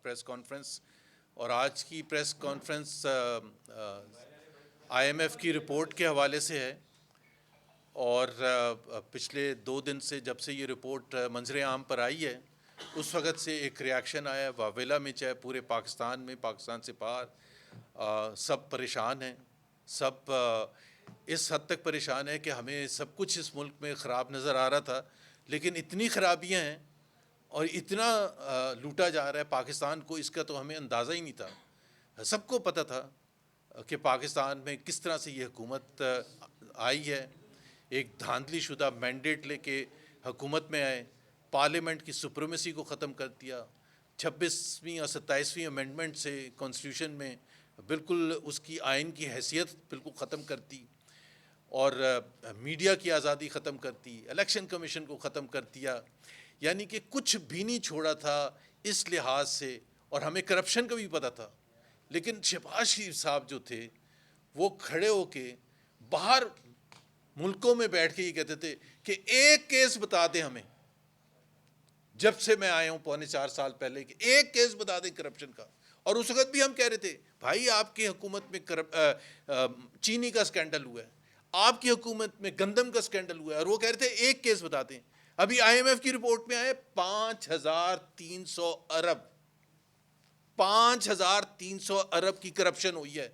Press conference. اور آج کی press conference I M F کی رپورٹ کے حوالے سے ہے. اور پچھلے 2 دن سے جب سے یہ رپورٹ منظر عام پر آئی ہے اس وقت سے ایک ریاکشن آیا واویلا میں, چاہے پورے پاکستان میں, پاکستان سے باہر سب پریشان ہیں. سب اس حد تک پریشان ہے کہ ہمیں سب کچھ اس ملک میں خراب نظر آ رہا تھا, لیکن اتنی خرابیاں ہیں اور اتنا لوٹا جا رہا ہے پاکستان کو, اس کا تو ہمیں اندازہ ہی نہیں تھا. سب کو پتہ تھا کہ پاکستان میں کس طرح سے یہ حکومت آئی ہے, ایک دھاندلی شدہ مینڈیٹ لے کے حکومت میں آئے, پارلیمنٹ کی سپریمیسی کو ختم کر دیا, 26ویں اور 27ویں امینڈمنٹ سے کانسٹیٹیوشن میں بالکل اس کی آئین کی حیثیت بالکل ختم کر دی, اور میڈیا کی آزادی ختم کر دی, الیکشن کمیشن کو ختم کر دیا. یعنی کہ کچھ بھی نہیں چھوڑا تھا اس لحاظ سے. اور ہمیں کرپشن کا بھی پتہ تھا, لیکن شہباز شریف صاحب جو تھے وہ کھڑے ہو کے باہر ملکوں میں بیٹھ کے یہ کہتے تھے کہ ایک کیس بتا دیں ہمیں, جب سے میں آیا ہوں 4.25 سال پہلے, کہ ایک کیس بتا دیں کرپشن کا. اور اس وقت بھی ہم کہہ رہے تھے بھائی آپ کی حکومت میں چینی کا سکینڈل ہوا ہے, آپ کی حکومت میں گندم کا سکینڈل ہوا ہے, اور وہ کہہ رہے تھے ایک کیس بتا دیں. ابھی آئی ایم ایف کی رپورٹ میں آئے 5,300 ارب 5,300 ارب کی کرپشن ہوئی ہے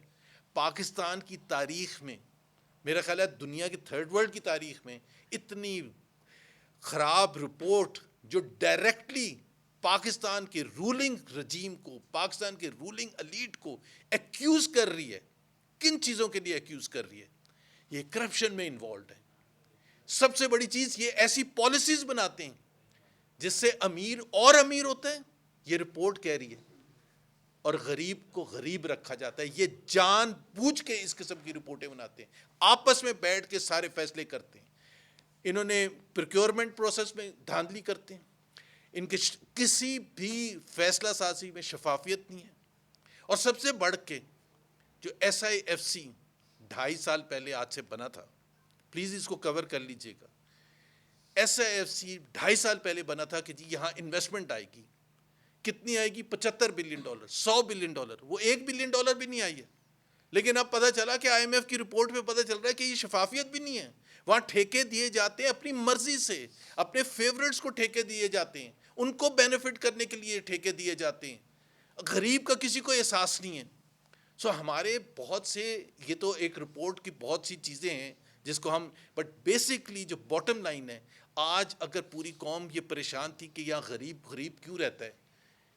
پاکستان کی تاریخ میں. میرا خیال ہے دنیا کی تھرڈ ورلڈ کی تاریخ میں اتنی خراب رپورٹ جو ڈائریکٹلی پاکستان کے رولنگ رجیم کو, پاکستان کے رولنگ ایلیٹ کو ایکیوز کر رہی ہے. کن چیزوں کے لیے ایکیوز کر رہی ہے؟ یہ کرپشن میں انوالوڈ ہے. سب سے بڑی چیز یہ ایسی پالیسیز بناتے ہیں جس سے امیر اور امیر ہوتے ہیں, یہ رپورٹ کہہ رہی ہے, اور غریب کو غریب رکھا جاتا ہے. یہ جان بوجھ کے اس قسم کی رپورٹیں بناتے ہیں, آپس میں بیٹھ کے سارے فیصلے کرتے ہیں. انہوں نے پروکیورمنٹ پروسیس میں دھاندلی کرتے ہیں, ان کے کسی بھی فیصلہ سازی میں شفافیت نہیں ہے. اور سب سے بڑھ کے جو ایس آئی ایف سی 2.5 سال پہلے آج سے بنا تھا, پلیز اس کو کور کر لیجئے گا. ایس آئی ایف سی 2.5 سال پہلے بنا تھا کہ جی یہاں انویسٹمنٹ آئے گی, کتنی آئے گی؟ $75 بلین, $100 بلین. وہ $1 بلین بھی نہیں آئی ہے. لیکن اب پتہ چلا کہ آئی ایم ایف کی رپورٹ میں پتہ چل رہا ہے کہ یہ شفافیت بھی نہیں ہے. وہاں ٹھیکے دیے جاتے ہیں اپنی مرضی سے, اپنے فیورٹس کو ٹھیکے دیے جاتے ہیں, ان کو بینیفٹ کرنے کے لیے ٹھیکے دیے جاتے ہیں. غریب کا کسی کو احساس نہیں ہے. ہمارے بہت سے, یہ تو ایک رپورٹ کی بہت سی چیزیں ہیں جس کو ہم, بٹ بیسکلی جو باٹم لائن ہے, آج اگر پوری قوم یہ پریشان تھی کہ یہاں غریب کیوں رہتا ہے,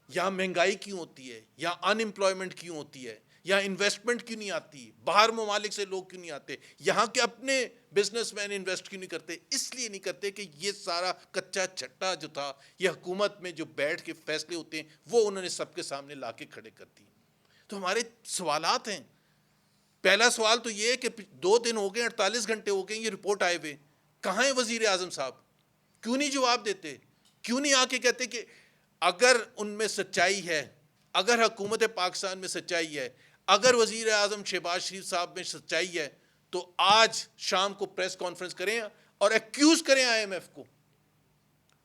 یہاں مہنگائی کیوں ہوتی ہے, یہاں ان امپلائمنٹ کیوں ہوتی ہے, یہاں انویسٹمنٹ کیوں نہیں آتی, باہر ممالک سے لوگ کیوں نہیں آتے, یہاں کے اپنے بزنس مین انویسٹ کیوں نہیں کرتے, اس لیے نہیں کرتے کہ یہ سارا کچا چھٹا جو تھا, یہ حکومت میں جو بیٹھ کے فیصلے ہوتے ہیں وہ انہوں نے سب کے سامنے لا کے کھڑے کر دی. تو ہمارے سوالات ہیں. پہلا سوال تو یہ ہے کہ 2 دن ہو گئے, 48 گھنٹے ہو گئے یہ رپورٹ آئے ہوئے, کہاں ہے وزیر اعظم صاحب؟ کیوں نہیں جواب دیتے؟ کیوں نہیں آ کے کہتے کہ اگر ان میں سچائی ہے, اگر حکومت پاکستان میں سچائی ہے, اگر وزیر اعظم شہباز شریف صاحب میں سچائی ہے, تو آج شام کو پریس کانفرنس کریں اور ایکیوز کریں آئی ایم ایف کو,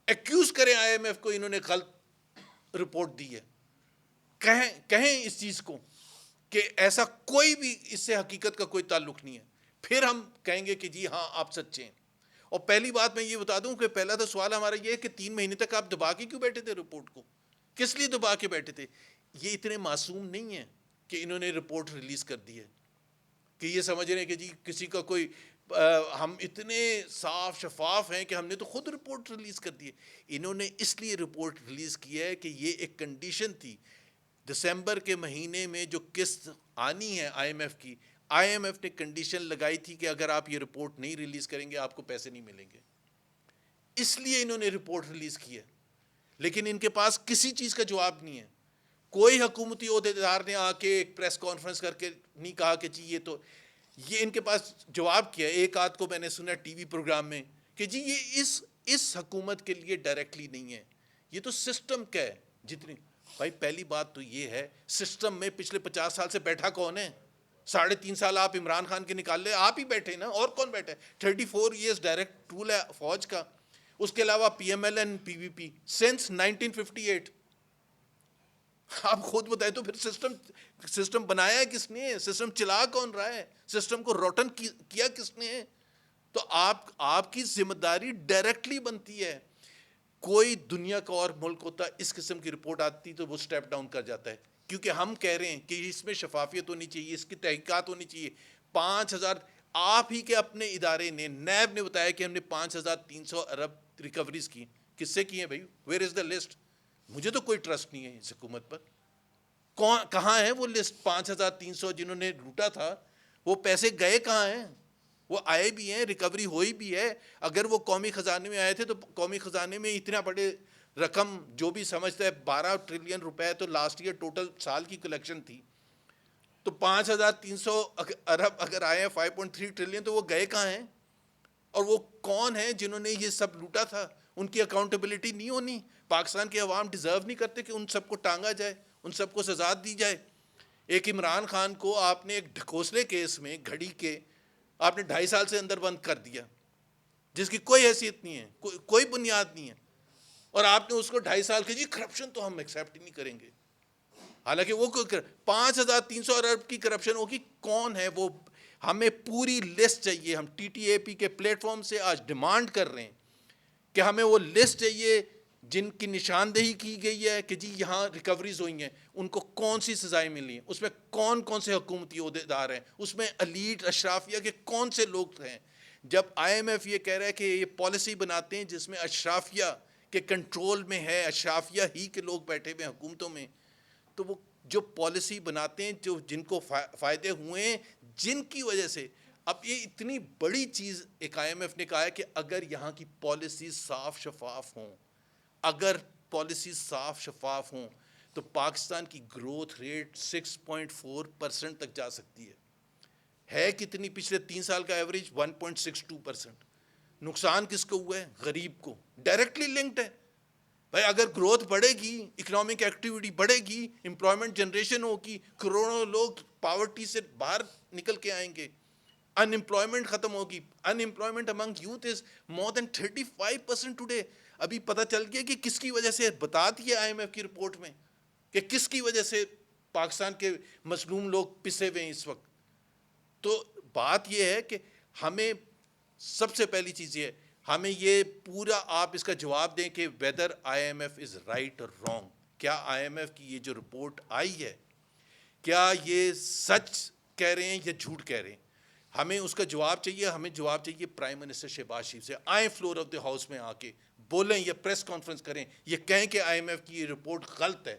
ایکیوز کریں آئی ایم ایف کو انہوں نے غلط رپورٹ دی ہے. کہیں اس چیز کو کہ ایسا کوئی بھی اس سے حقیقت کا کوئی تعلق نہیں ہے, پھر ہم کہیں گے کہ جی ہاں آپ سچے ہیں. اور پہلی بات میں یہ بتا دوں کہ پہلا تو سوال ہمارا یہ ہے کہ 3 مہینے تک آپ دبا کے کیوں بیٹھے تھے رپورٹ کو؟ کس لیے دبا کے بیٹھے تھے؟ یہ اتنے معصوم نہیں ہیں کہ انہوں نے رپورٹ ریلیز کر دی ہے کہ یہ سمجھ رہے ہیں کہ جی کسی کا کوئی, ہم اتنے صاف شفاف ہیں کہ ہم نے تو خود رپورٹ ریلیز کر دی ہے. انہوں نے اس لیے رپورٹ ریلیز کی ہے کہ یہ ایک کنڈیشن تھی. دسمبر کے مہینے میں جو قسط آنی ہے آئی ایم ایف کی, آئی ایم ایف نے کنڈیشن لگائی تھی کہ اگر آپ یہ رپورٹ نہیں ریلیز کریں گے آپ کو پیسے نہیں ملیں گے. اس لیے انہوں نے رپورٹ ریلیز کی ہے, لیکن ان کے پاس کسی چیز کا جواب نہیں ہے. کوئی حکومتی عہدیدار نے آ کے ایک پریس کانفرنس کر کے نہیں کہا کہ جی یہ ان کے پاس جواب کیا ہے. ایک آدھ کو میں نے سنا ٹی وی پروگرام میں کہ جی یہ اس حکومت کے لیے ڈائریکٹلی نہیں ہے, یہ تو سسٹم کا ہے. جتنی بھائی پہلی بات تو یہ ہے, سسٹم میں پچھلے 50 سال سے بیٹھا کون ہے؟ 3.5 سال آپ عمران خان کے نکال لے, آپ ہی بیٹھے نا, اور کون بیٹھے؟ 34 ایئرز ڈائریکٹ رول ہے فوج کا, اس کے علاوہ P M L N P V P since 1958. آپ خود بتائیں تو پھر سسٹم بنایا ہے کس نے؟ سسٹم چلا کون رہا ہے؟ سسٹم کو روٹن کیا کس نے؟ تو آپ کی ذمہ داری ڈائریکٹلی بنتی ہے. کوئی دنیا کا اور ملک ہوتا اس قسم کی رپورٹ آتی تو وہ سٹیپ ڈاؤن کر جاتا ہے, کیونکہ ہم کہہ رہے ہیں کہ اس میں شفافیت ہونی چاہیے, اس کی تحقیقات ہونی چاہیے. 5,000 آپ ہی کے اپنے ادارے نے, نیب نے بتایا کہ ہم نے 5,300 ارب ریکوریز کی. کس سے کی ہیں بھائی؟ Where is the list? مجھے تو کوئی ٹرسٹ نہیں ہے اس حکومت پر. کہاں ہے وہ لسٹ؟ 5,300 جنہوں نے لوٹا تھا, وہ پیسے گئے کہاں ہیں؟ وہ آئے بھی ہیں, ریکوری ہوئی بھی ہے. اگر وہ قومی خزانے میں آئے تھے تو قومی خزانے میں اتنا بڑے رقم جو بھی سمجھتا ہے 12 ٹریلین روپے تو لاسٹ ایئر ٹوٹل سال کی کلیکشن تھی. تو 5,300 ارب اگر آئے ہیں 5.3 ٹریلین, تو وہ گئے کہاں ہیں؟ اور وہ کون ہیں جنہوں نے یہ سب لوٹا تھا؟ ان کی اکاؤنٹیبلٹی نہیں ہونی؟ پاکستان کے عوام ڈیزرو نہیں کرتے کہ ان سب کو ٹانگا جائے, ان سب کو سزا دی جائے؟ ایک عمران خان کو آپ نے ایک ڈھکوسلے کیس میں گھڑی کے آپ نے 2.5 سال سے اندر بند کر دیا, جس کی کوئی حیثیت نہیں ہے, کوئی بنیاد نہیں ہے, اور آپ نے اس کو 2.5 سال کے جی کرپشن تو ہم ایکسیپٹ ہی نہیں کریں گے. حالانکہ وہ 5,300 ارب کی کرپشن ہوگی. کون ہے وہ؟ ہمیں پوری لسٹ چاہیے. ہم ٹی ٹی اے پی کے پلیٹ فارم سے آج ڈیمانڈ کر رہے ہیں کہ ہمیں وہ لسٹ چاہیے جن کی نشاندہی کی گئی ہے کہ جی یہاں ریکوریز ہوئی ہیں, ان کو کون سی سزائیں ملی ہیں, اس میں کون کون سے حکومتی عہدیدار ہیں, اس میں ایلیٹ اشرافیہ کے کون سے لوگ ہیں. جب آئی ایم ایف یہ کہہ رہا ہے کہ یہ پالیسی بناتے ہیں جس میں اشرافیہ کے کنٹرول میں ہے, اشرافیہ ہی کے لوگ بیٹھے ہوئے ہیں حکومتوں میں, تو وہ جو پالیسی بناتے ہیں جن کو فائدے ہوئے ہیں, جن کی وجہ سے اب یہ اتنی بڑی چیز ایک آئی ایم ایف نے کہا ہے کہ اگر یہاں کی پالیسی صاف شفاف ہوں, اگر پالیسی صاف شفاف ہوں تو پاکستان کی گروتھ ریٹ 6.4% تک جا سکتی ہے کتنی؟ پچھلے 3 سال کا ایوریج 1.62%. نقصان کس کو ہوا ہے؟ غریب کو. ڈائریکٹلی لنکڈ ہے بھائی. اگر گروتھ بڑھے گی, اکنامک ایکٹیویٹی بڑھے گی, امپلائمنٹ جنریشن ہوگی, کروڑوں لوگ پاورٹی سے باہر نکل کے آئیں گے, ان امپلائمنٹ ختم ہوگی. Unemployment among youth is more than 35% today. ابھی پتہ چل گیا کہ کس کی وجہ سے, بتا دیا آئی ایم ایف کی رپورٹ میں کہ کس کی وجہ سے پاکستان کے مظلوم لوگ پسے ہوئے ہیں اس وقت. تو بات یہ ہے کہ ہمیں سب سے پہلی چیز یہ ہے, ہمیں یہ پورا آپ اس کا جواب دیں کہ whether I M F is right اور رانگ. کیا آئی ایم ایف کی یہ جو رپورٹ آئی ہے, کیا یہ سچ کہہ رہے ہیں یا جھوٹ کہہ رہے ہیں؟ ہمیں اس کا جواب چاہیے. ہمیں جواب چاہیے پرائم منسٹر شہباز شریف سے. آئیں فلور آف دی ہاؤس میں آ کے بولیں یا پریس کانفرنس کریں, یہ کہیں کہ آئی ایم ایف کی یہ رپورٹ غلط ہے.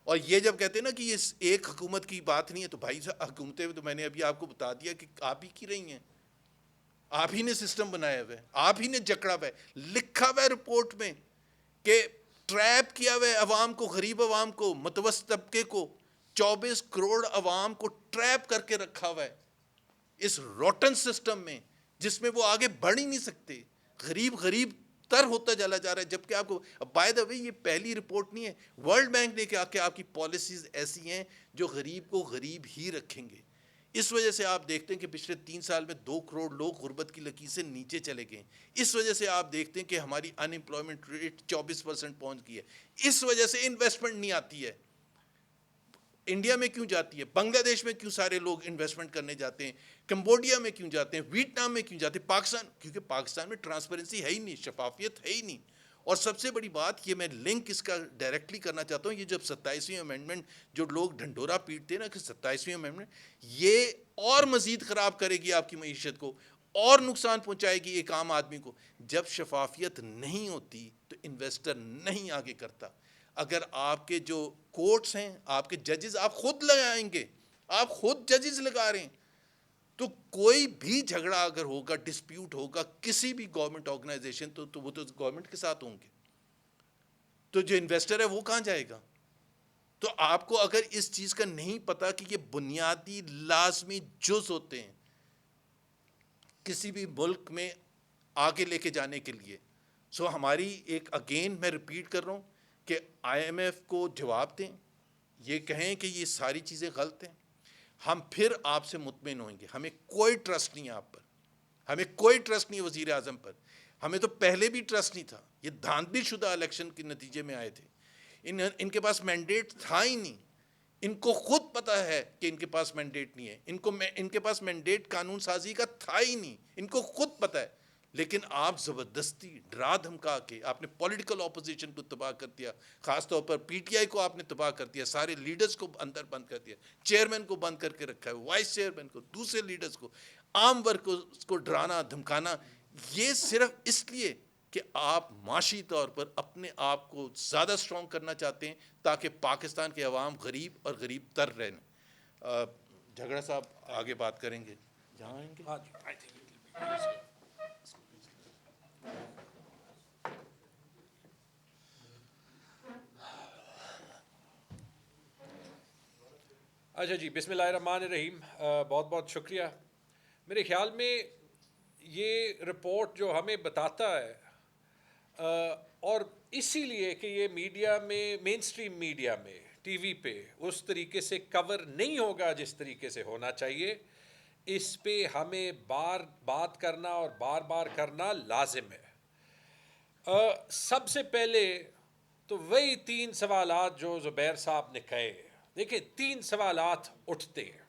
اور یہ جب کہتے ہیں نا کہ یہ ایک حکومت کی بات نہیں ہے, تو بھائی صاحب حکومتیں تو میں نے ابھی آپ کو بتا دیا کہ آپ ہی کی رہی ہیں. آپ ہی نے سسٹم بنایا ہوا ہے, آپ ہی نے جکڑا ہوا ہے, لکھا ہوا ہے رپورٹ میں کہ ٹریپ کیا ہوا ہے عوام کو, غریب عوام کو, متوسط طبقے کو, 24 کروڑ عوام کو ٹریپ کر کے رکھا ہوا ہے اس روٹن سسٹم میں, جس میں وہ آگے بڑھ ہی نہیں سکتے. غریب تر ہوتا چلا جا رہا ہے. جبکہ آپ کو بائی دا وے یہ پہلی رپورٹ نہیں ہے, ورلڈ بینک نے کہا کہ آپ کی پالیسیز ایسی ہیں جو غریب کو غریب ہی رکھیں گے. اس وجہ سے آپ دیکھتے ہیں کہ پچھلے 3 سال میں 2 کروڑ لوگ غربت کی لکیر سے نیچے چلے گئے. اس وجہ سے آپ دیکھتے ہیں کہ ہماری ان امپلائمنٹ ریٹ 24% پہنچ گئی ہے. اس وجہ سے انویسٹمنٹ نہیں آتی ہے. انڈیا میں کیوں جاتی ہے؟ بنگلہ دیش میں کیوں سارے لوگ انویسٹمنٹ کرنے جاتے ہیں؟ کمبوڈیا میں کیوں جاتے ہیں؟ ویتنام میں کیوں جاتے ہیں؟ پاکستان, کیونکہ پاکستان میں ٹرانسپیرنسی ہے ہی نہیں, شفافیت ہے ہی نہیں. اور سب سے بڑی بات یہ, میں لنک اس کا ڈائریکٹلی کرنا چاہتا ہوں, یہ جب 27ویں امینڈمنٹ جو لوگ ڈھنڈورا پیٹتے ہیں نا کہ 27ویں امینڈمنٹ یہ اور مزید خراب کرے گی آپ کی معیشت کو, اور نقصان پہنچائے گی ایک عام آدمی کو. جب شفافیت نہیں ہوتی تو انویسٹر نہیں آگے کرتا. اگر آپ کے جو کورٹس ہیں, آپ کے ججز آپ خود لگائیں گے, آپ خود ججز لگا رہے ہیں, تو کوئی بھی جھگڑا اگر ہوگا, ڈسپیوٹ ہوگا کسی بھی گورنمنٹ آرگنائزیشن, تو وہ تو گورنمنٹ کے ساتھ ہوں گے. تو جو انویسٹر ہے وہ کہاں جائے گا؟ تو آپ کو اگر اس چیز کا نہیں پتا کہ یہ بنیادی لازمی جز ہوتے ہیں کسی بھی ملک میں آگے لے کے جانے کے لیے, سو ہماری ایک اگین میں ریپیٹ کر رہا ہوں کہ آئی ایم ایف کو جواب دیں, یہ کہیں کہ یہ ساری چیزیں غلط ہیں, ہم پھر آپ سے مطمئن ہوئیں گے. ہمیں کوئی ٹرسٹ نہیں ہے آپ پر, ہمیں کوئی ٹرسٹ نہیں ہے وزیر اعظم پر, ہمیں تو پہلے بھی ٹرسٹ نہیں تھا. یہ دھاندلی شدہ الیکشن کے نتیجے میں آئے تھے. ان کے پاس مینڈیٹ تھا ہی نہیں. ان کو خود پتہ ہے کہ ان کے پاس مینڈیٹ نہیں ہے. ان کے پاس مینڈیٹ قانون سازی کا تھا ہی نہیں, ان کو خود پتہ ہے. لیکن آپ زبردستی ڈرا دھمکا کے آپ نے پولیٹیکل اپوزیشن کو تباہ کر دیا, خاص طور پر پی ٹی آئی کو آپ نے تباہ کر دیا, سارے لیڈرز کو اندر بند کر دیا, چیئرمین کو بند کر کے رکھا ہے, وائس چیئرمین کو, دوسرے لیڈرز کو, عام ورک کو ڈرانا دھمکانا. یہ صرف اس لیے کہ آپ معاشی طور پر اپنے آپ کو زیادہ اسٹرانگ کرنا چاہتے ہیں تاکہ پاکستان کے عوام غریب اور غریب تر رہیں. جھگڑا صاحب آگے بات کریں گے, جہاں آئیں گے. اچھا جی, بسم اللہ الرحمن الرحیم. بہت بہت شکریہ. میرے خیال میں یہ رپورٹ جو ہمیں بتاتا ہے, اور اسی لیے کہ یہ میڈیا میں, مین سٹریم میڈیا میں, ٹی وی پہ اس طریقے سے کور نہیں ہوگا جس طریقے سے ہونا چاہیے, اس پہ ہمیں بات کرنا اور بار بار کرنا لازم ہے. سب سے پہلے تو وہی 3 سوالات جو زبیر صاحب نے کہے. دیکھیں 3 سوالات اٹھتے ہیں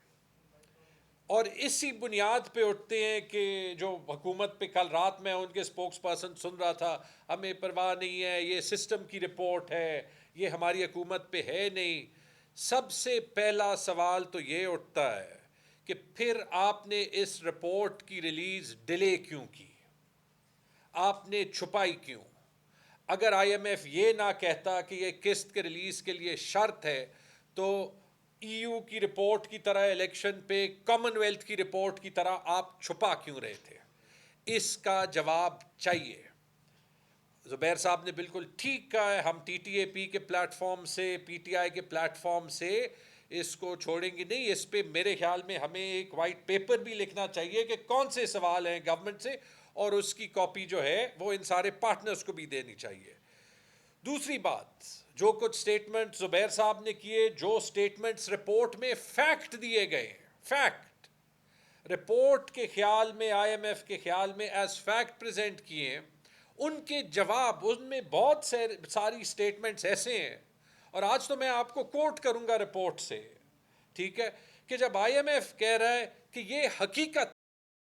اور اسی بنیاد پہ اٹھتے ہیں کہ جو حکومت پہ کل رات میں ان کے سپوکس پرسن سن رہا تھا, ہمیں پرواہ نہیں ہے, یہ سسٹم کی رپورٹ ہے, یہ ہماری حکومت پہ ہے نہیں. سب سے پہلا سوال تو یہ اٹھتا ہے کہ پھر آپ نے اس رپورٹ کی ریلیز ڈیلے کیوں کی, آپ نے چھپائی کیوں؟ اگر آئی ایم ایف یہ نہ کہتا کہ یہ قسط کے ریلیز کے لیے شرط ہے تو ای یو کی رپورٹ کی طرح الیکشن پہ کامن ویلتھ کی رپورٹ کی طرح آپ چھپا کیوں رہے تھے؟ اس کا جواب چاہیے. زبیر صاحب نے بالکل ٹھیک کہا ہے, ہم ٹی ٹی اے پی کے پلیٹ فارم سے, پی ٹی آئی کے پلیٹ فارم سے اس کو چھوڑیں گے نہیں. اس پہ میرے خیال میں ہمیں ایک وائٹ پیپر بھی لکھنا چاہیے کہ کون سے سوال ہیں گورنمنٹ سے, اور اس کی کاپی جو ہے وہ ان سارے پارٹنرز کو بھی دینی چاہیے. دوسری بات, جو کچھ سٹیٹمنٹ زبیر صاحب نے کیے, جو سٹیٹمنٹس رپورٹ میں فیکٹ دیے گئے ہیں, فیکٹ رپورٹ کے خیال میں, آئی ایم ایف کے خیال میں ایز فیکٹ پریزنٹ کیے, ان کے جواب, ان میں بہت ساری سٹیٹمنٹس ایسے ہیں, اور آج تو میں آپ کو کوٹ کروں گا رپورٹ سے, ٹھیک ہے, کہ جب آئی ایم ایف کہہ رہا ہے کہ یہ حقیقت